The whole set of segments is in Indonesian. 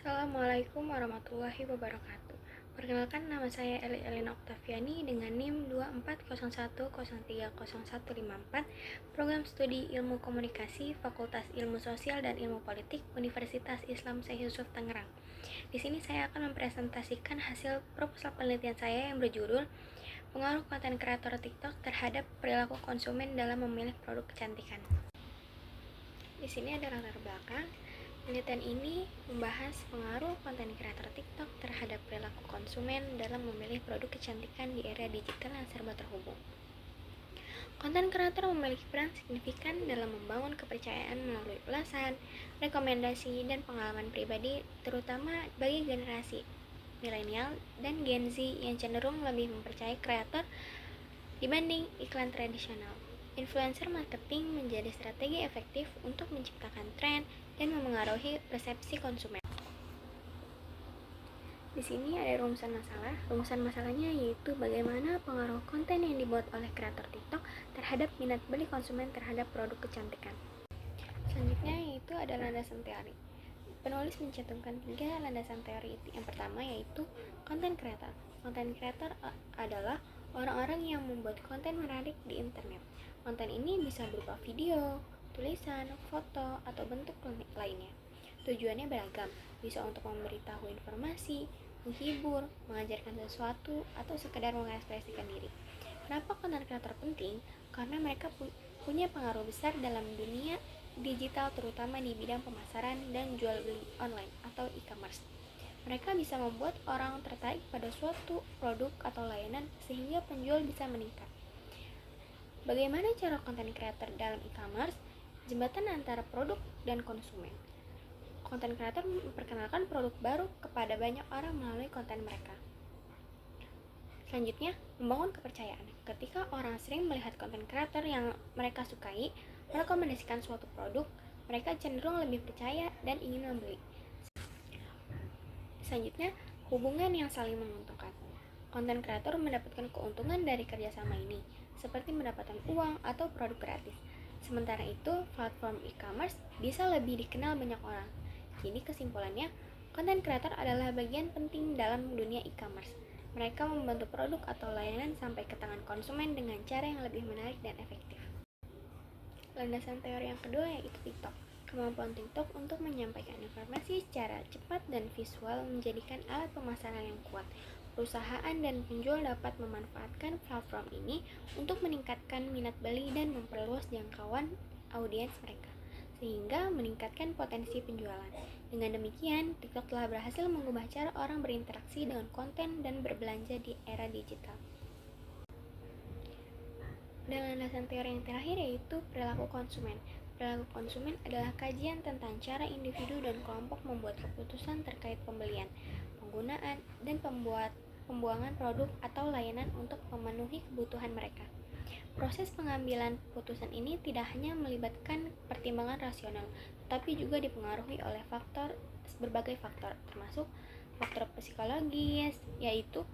Assalamualaikum warahmatullahi wabarakatuh. Perkenalkan, nama saya Eli Elina Oktaviani dengan NIM 2401030154, Program Studi Ilmu Komunikasi, Fakultas Ilmu Sosial dan Ilmu Politik, Universitas Islam Syekh Yusuf Tangerang. Di sini saya akan mempresentasikan hasil proposal penelitian saya yang berjudul Pengaruh konten kreator TikTok terhadap perilaku konsumen dalam memilih produk kecantikan. Di sini ada latar belakang. Penelitian ini membahas pengaruh konten kreator TikTok terhadap perilaku konsumen dalam memilih produk kecantikan di era digital yang serba terhubung. Konten kreator memiliki peran signifikan dalam membangun kepercayaan melalui ulasan, rekomendasi, dan pengalaman pribadi, terutama bagi generasi milenial dan Gen Z yang cenderung lebih mempercayai kreator dibanding iklan tradisional. Influencer marketing menjadi strategi efektif untuk menciptakan tren dan memengaruhi persepsi konsumen. Di sini ada rumusan masalah. Rumusan masalahnya yaitu bagaimana pengaruh konten yang dibuat oleh kreator TikTok terhadap minat beli konsumen terhadap produk kecantikan. Selanjutnya yaitu ada landasan teori. Penulis mencantumkan 3 landasan teori. Yang pertama yaitu konten kreator. Konten kreator adalah orang-orang yang membuat konten menarik di internet. Konten ini bisa berupa video, tulisan, foto, atau bentuk lainnya. Tujuannya beragam, bisa untuk memberitahu informasi, menghibur, mengajarkan sesuatu, atau sekedar mengekspresikan diri. Kenapa konten kreator penting? Karena mereka punya pengaruh besar dalam dunia digital, terutama di bidang pemasaran dan jual beli online atau e-commerce. Mereka bisa membuat orang tertarik pada suatu produk atau layanan sehingga penjual bisa meningkat. Bagaimana cara konten kreator dalam e-commerce? Jembatan antara produk dan konsumen. Konten kreator memperkenalkan produk baru kepada banyak orang melalui konten mereka. Selanjutnya, membangun kepercayaan. Ketika orang sering melihat konten kreator yang mereka sukai merekomendasikan suatu produk, mereka cenderung lebih percaya dan ingin membeli. Selanjutnya, hubungan yang saling menguntungkan. Konten kreator mendapatkan keuntungan dari kerjasama ini, seperti mendapatkan uang atau produk gratis. Sementara itu, platform e-commerce bisa lebih dikenal banyak orang. Jadi kesimpulannya, konten kreator adalah bagian penting dalam dunia e-commerce. Mereka membantu produk atau layanan sampai ke tangan konsumen dengan cara yang lebih menarik dan efektif. Landasan teori yang kedua yaitu TikTok. Kemampuan TikTok untuk menyampaikan informasi secara cepat dan visual menjadikan alat pemasaran yang kuat. Perusahaan dan penjual dapat memanfaatkan platform ini untuk meningkatkan minat beli dan memperluas jangkauan audiens mereka, sehingga meningkatkan potensi penjualan. Dengan demikian, TikTok telah berhasil mengubah cara orang berinteraksi dengan konten dan berbelanja di era digital. Dan landasan teori yang terakhir yaitu perilaku konsumen. Perilaku konsumen adalah kajian tentang cara individu dan kelompok membuat keputusan terkait pembelian, penggunaan, dan pembuangan produk atau layanan untuk memenuhi kebutuhan mereka. Proses pengambilan keputusan ini tidak hanya melibatkan pertimbangan rasional, tetapi juga dipengaruhi oleh berbagai faktor, termasuk faktor psikologis, yaitu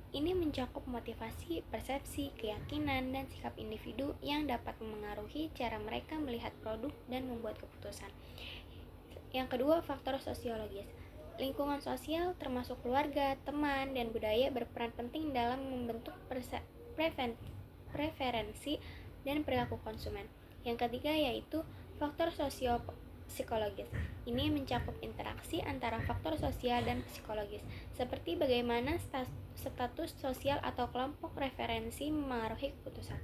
ini mencakup motivasi, persepsi, keyakinan, dan sikap individu yang dapat memengaruhi cara mereka melihat produk dan membuat keputusan. Yang kedua, faktor sosiologis. Lingkungan sosial termasuk keluarga, teman, dan budaya berperan penting dalam membentuk preferensi dan perilaku konsumen. Yang ketiga yaitu faktor sosio-psikologis. Ini mencakup interaksi antara faktor sosial dan psikologis, seperti bagaimana status sosial atau kelompok referensi memengaruhi keputusan.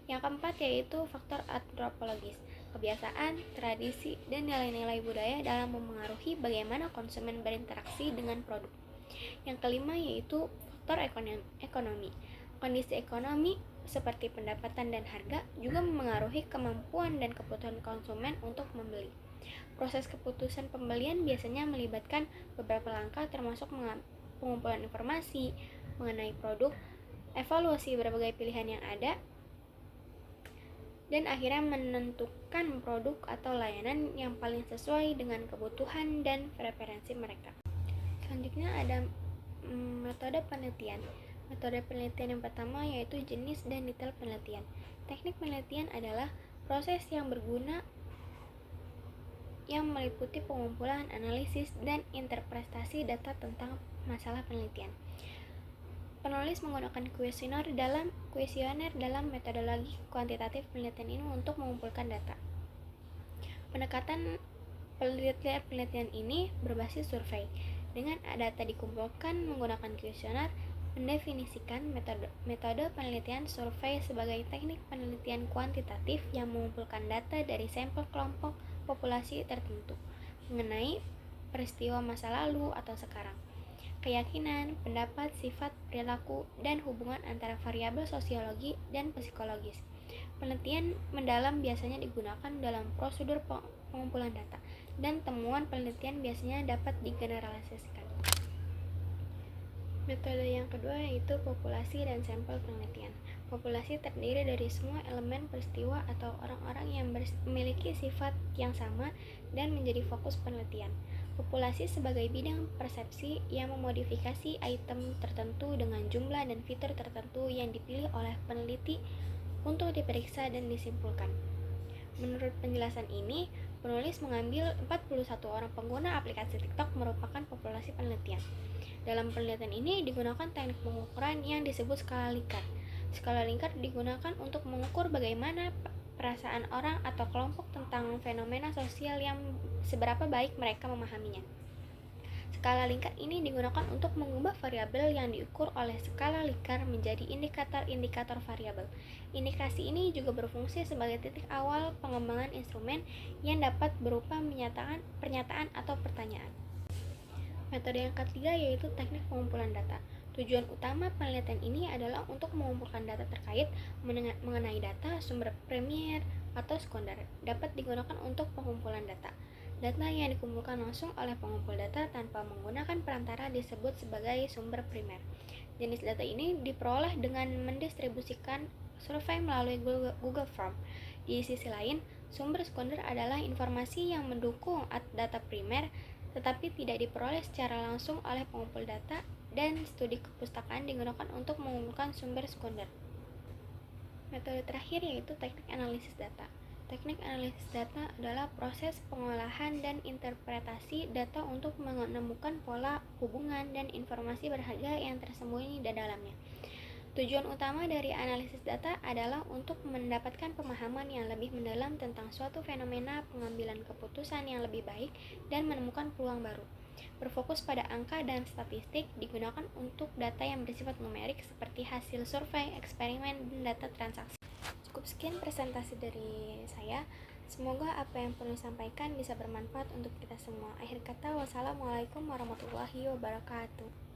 Yang keempat yaitu faktor antropologis. Kebiasaan, tradisi, dan nilai-nilai budaya dalam memengaruhi bagaimana konsumen berinteraksi dengan produk. Yang kelima yaitu faktor ekonomi. Kondisi ekonomi seperti pendapatan dan harga juga memengaruhi kemampuan dan kebutuhan konsumen untuk membeli. Proses keputusan pembelian biasanya melibatkan beberapa langkah, termasuk pengumpulan informasi mengenai produk, evaluasi berbagai pilihan yang ada, dan akhirnya menentukan produk atau layanan yang paling sesuai dengan kebutuhan dan preferensi mereka. Selanjutnya ada metode penelitian. Metode penelitian yang pertama yaitu jenis dan detail penelitian. Teknik penelitian adalah proses yang berguna yang meliputi pengumpulan, analisis, dan interpretasi data tentang masalah penelitian. Penulis menggunakan kuesioner dalam metodologi kuantitatif penelitian ini untuk mengumpulkan data. Pendekatan penelitian ini berbasis survei. Dengan data dikumpulkan menggunakan kuesioner, mendefinisikan metode penelitian survei sebagai teknik penelitian kuantitatif yang mengumpulkan data dari sampel kelompok populasi tertentu mengenai peristiwa masa lalu atau sekarang, keyakinan, pendapat, sifat, perilaku, dan hubungan antara variabel sosiologi dan psikologis. Penelitian mendalam biasanya digunakan dalam prosedur pengumpulan data, dan temuan penelitian biasanya dapat digeneralisasikan. Metode yang kedua yaitu populasi dan sampel penelitian. Populasi terdiri dari semua elemen peristiwa atau orang-orang yang memiliki sifat yang sama dan menjadi fokus penelitian. Populasi sebagai bidang persepsi yang memodifikasi item tertentu dengan jumlah dan fitur tertentu yang dipilih oleh peneliti untuk diperiksa dan disimpulkan. Menurut penjelasan ini, penulis mengambil 41 orang pengguna aplikasi TikTok merupakan populasi penelitian. Dalam penelitian ini digunakan teknik pengukuran yang disebut skala Likert. Skala Likert digunakan untuk mengukur bagaimana perasaan orang atau kelompok tentang fenomena sosial yang seberapa baik mereka memahaminya. Skala Likert ini digunakan untuk mengubah variabel yang diukur oleh skala Likert menjadi indikator-indikator variabel. Indikasi ini juga berfungsi sebagai titik awal pengembangan instrumen yang dapat berupa pernyataan atau pertanyaan. Metode yang ketiga yaitu teknik pengumpulan data. Tujuan utama penelitian ini adalah untuk mengumpulkan data terkait mengenai data sumber primer atau sekunder dapat digunakan untuk pengumpulan data. Data yang dikumpulkan langsung oleh pengumpul data tanpa menggunakan perantara disebut sebagai sumber primer. Jenis data ini diperoleh dengan mendistribusikan survei melalui Google Form. Di sisi lain, sumber sekunder adalah informasi yang mendukung data primer tetapi tidak diperoleh secara langsung oleh pengumpul data, dan studi kepustakaan digunakan untuk mengumpulkan sumber sekunder. Metode terakhir yaitu teknik analisis data. Teknik analisis data adalah proses pengolahan dan interpretasi data untuk menemukan pola, hubungan, dan informasi berharga yang tersembunyi di dalamnya. Tujuan utama dari analisis data adalah untuk mendapatkan pemahaman yang lebih mendalam tentang suatu fenomena, pengambilan keputusan yang lebih baik, dan menemukan peluang baru. Berfokus pada angka dan statistik digunakan untuk data yang bersifat numerik seperti hasil survei, eksperimen, dan data transaksi. Cukup sekian presentasi dari saya. Semoga apa yang perlu disampaikan bisa bermanfaat untuk kita semua. Akhir kata, wassalamualaikum warahmatullahi wabarakatuh.